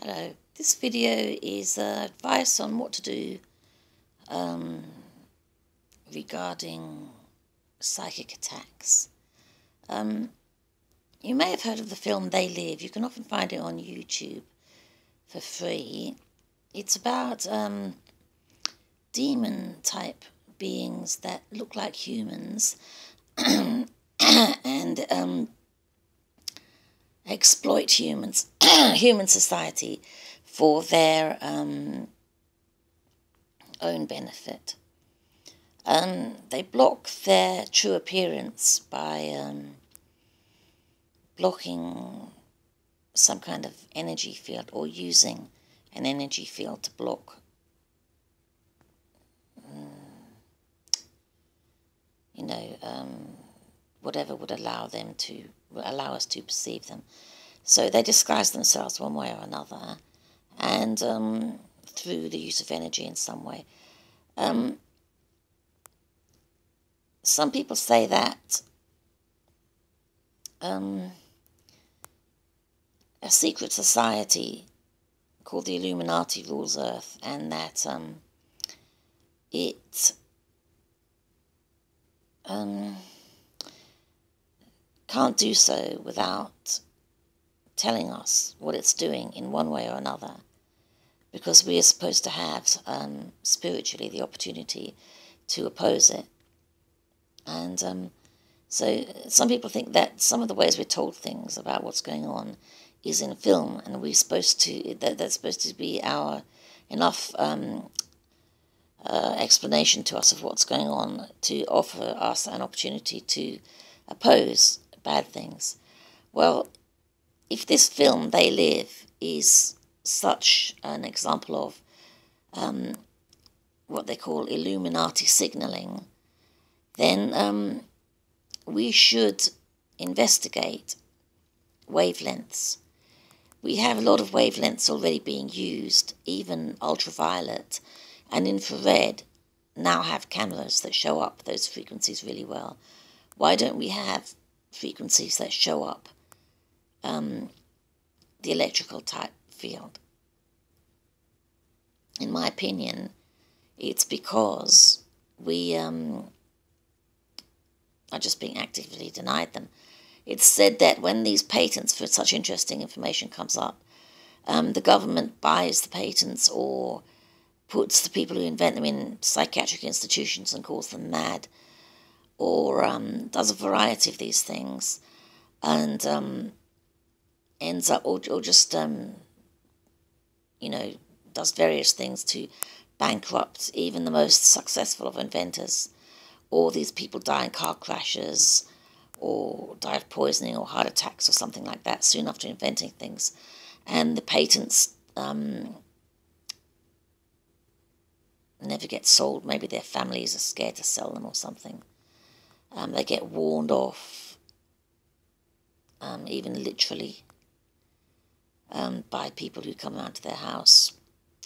Hello, this video is advice on what to do regarding psychic attacks. You may have heard of the film They Live. You can often find it on YouTube for free. It's about demon-type beings that look like humans and exploit humans, human society for their own benefit. They block their true appearance by blocking some kind of energy field or using an energy field to block whatever would allow us to perceive them. So they disguise themselves one way or another, and through the use of energy in some way. Some people say that a secret society called the Illuminati rules Earth, and that it can't do so without telling us what it's doing in one way or another, because we are supposed to have spiritually the opportunity to oppose it. And so some people think that some of the ways we're told things about what's going on is in film, and we're supposed to, that's supposed to be our enough explanation to us of what's going on to offer us an opportunity to oppose bad things. Well, if this film, They Live, is such an example of what they call Illuminati signalling, then we should investigate wavelengths. We have a lot of wavelengths already being used. Even ultraviolet and infrared now have cameras that show up those frequencies really well. Why don't we have frequencies that show up the electrical type field? In my opinion, it's because we are just being actively denied them. It's said that when these patents for such interesting information comes up, the government buys the patents or puts the people who invent them in psychiatric institutions and calls them mad, or does a variety of these things, and ends up, or just, does various things to bankrupt even the most successful of inventors. Or these people die in car crashes, or die of poisoning or heart attacks or something like that soon after inventing things. And the patents never get sold. Maybe their families are scared to sell them or something. They get warned off, even literally, by people who come around to their house.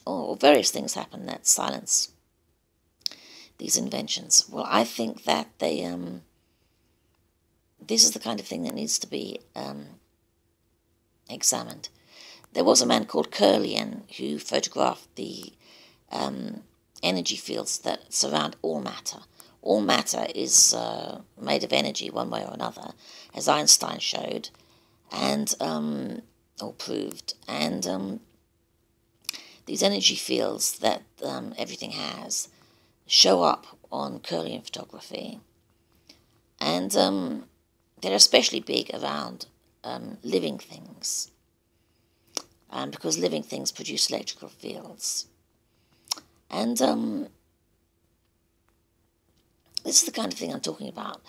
Or various things happen that silence these inventions. Well, I think that they, this is the kind of thing that needs to be examined. There was a man called Curlian who photographed the energy fields that surround all matter. All matter is made of energy one way or another, as Einstein showed, and or proved. And these energy fields that everything has show up on Curlian photography, and they're especially big around living things, because living things produce electrical fields. And this is the kind of thing I'm talking about,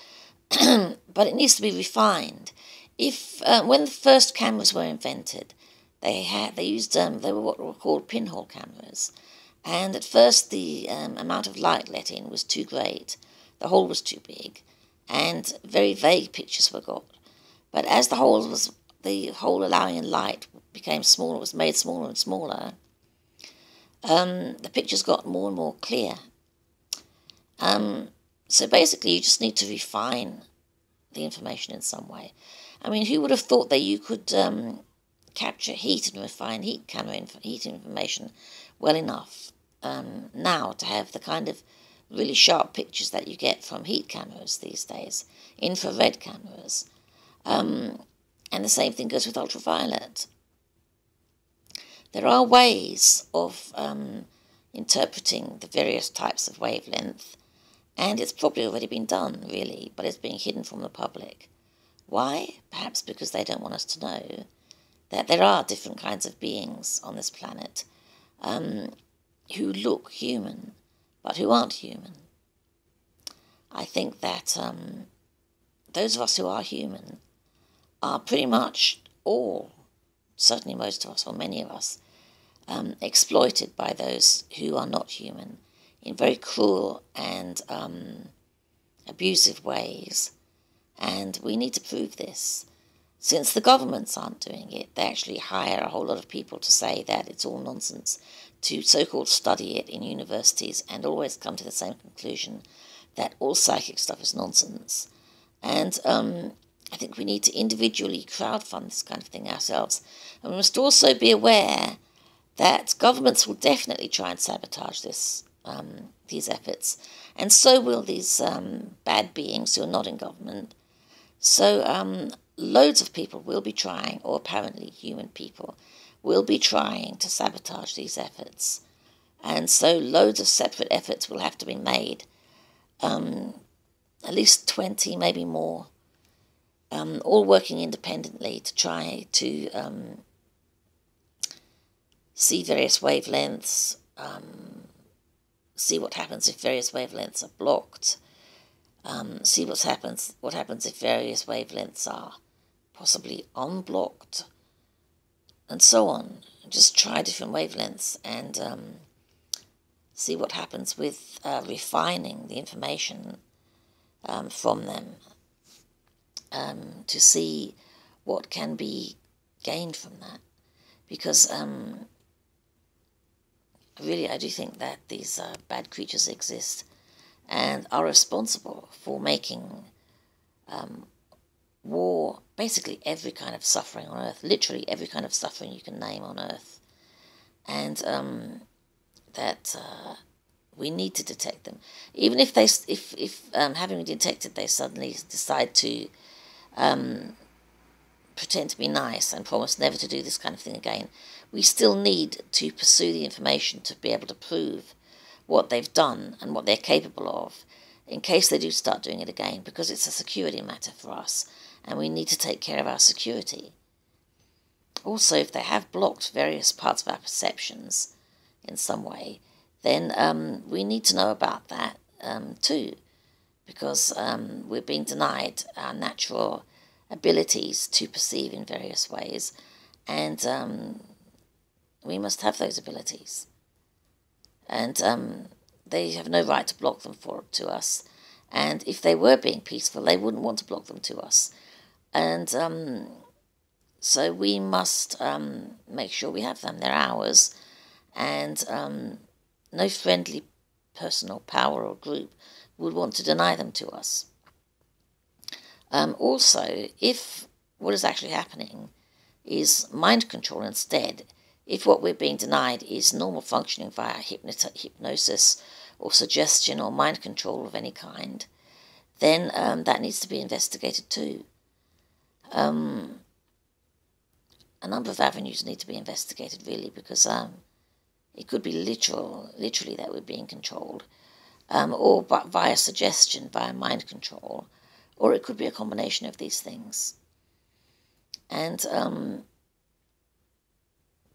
but it needs to be refined. If when the first cameras were invented, they were what were called pinhole cameras, and at first the amount of light let in was too great, the hole was too big, and very vague pictures were got. But as the hole allowing in light became smaller, was made smaller and smaller, the pictures got more and more clear. So basically you just need to refine the information in some way. I mean, who would have thought that you could capture heat and refine heat information well enough now to have the kind of really sharp pictures that you get from heat cameras these days, infrared cameras. And the same thing goes with ultraviolet. There are ways of interpreting the various types of wavelength, and it's probably already been done, really, but it's being hidden from the public. Why? Perhaps because they don't want us to know that there are different kinds of beings on this planet who look human, but who aren't human. I think that those of us who are human are pretty much all, certainly most of us, or many of us, exploited by those who are not human in very cruel and abusive ways. And we need to prove this. Since the governments aren't doing it, they actually hire a whole lot of people to say that it's all nonsense, to so-called study it in universities, and always come to the same conclusion that all psychic stuff is nonsense. And I think we need to individually crowdfund this kind of thing ourselves. And we must also be aware that governments will definitely try and sabotage these efforts, and so will these bad beings who are not in government. So loads of people will be trying, or apparently human people, will be trying to sabotage these efforts. And so loads of separate efforts will have to be made, at least 20, maybe more, all working independently to try to see various wavelengths, see what happens if various wavelengths are blocked, see what happens if various wavelengths are possibly unblocked, and so on. Just try different wavelengths and see what happens with refining the information from them, to see what can be gained from that. Because really, I do think that these bad creatures exist and are responsible for making war, basically every kind of suffering on Earth, literally every kind of suffering you can name on Earth. And that we need to detect them. Even if having been detected, they suddenly decide to pretend to be nice and promise never to do this kind of thing again, we still need to pursue the information to be able to prove what they've done and what they're capable of in case they do start doing it again, because it's a security matter for us and we need to take care of our security. Also, if they have blocked various parts of our perceptions in some way, then we need to know about that too, because we're being denied our natural abilities to perceive in various ways, and we must have those abilities. And they have no right to block them to us. And if they were being peaceful, they wouldn't want to block them to us. And so we must make sure we have them. They're ours. And no friendly person or power or group would want to deny them to us. Also, if what is actually happening is mind control instead, if what we're being denied is normal functioning via hypnosis or suggestion or mind control of any kind, then that needs to be investigated too. A number of avenues need to be investigated, really, because it could be literally that we're being controlled, or via suggestion, via mind control, or it could be a combination of these things. And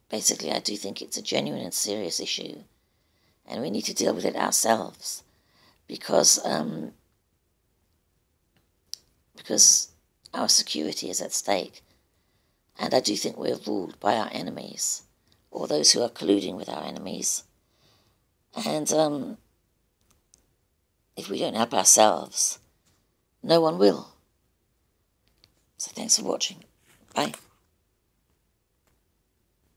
basically, I do think it's a genuine and serious issue, and we need to deal with it ourselves, because our security is at stake, and I do think we're ruled by our enemies, or those who are colluding with our enemies. And if we don't help ourselves, no one will. So thanks for watching. Bye.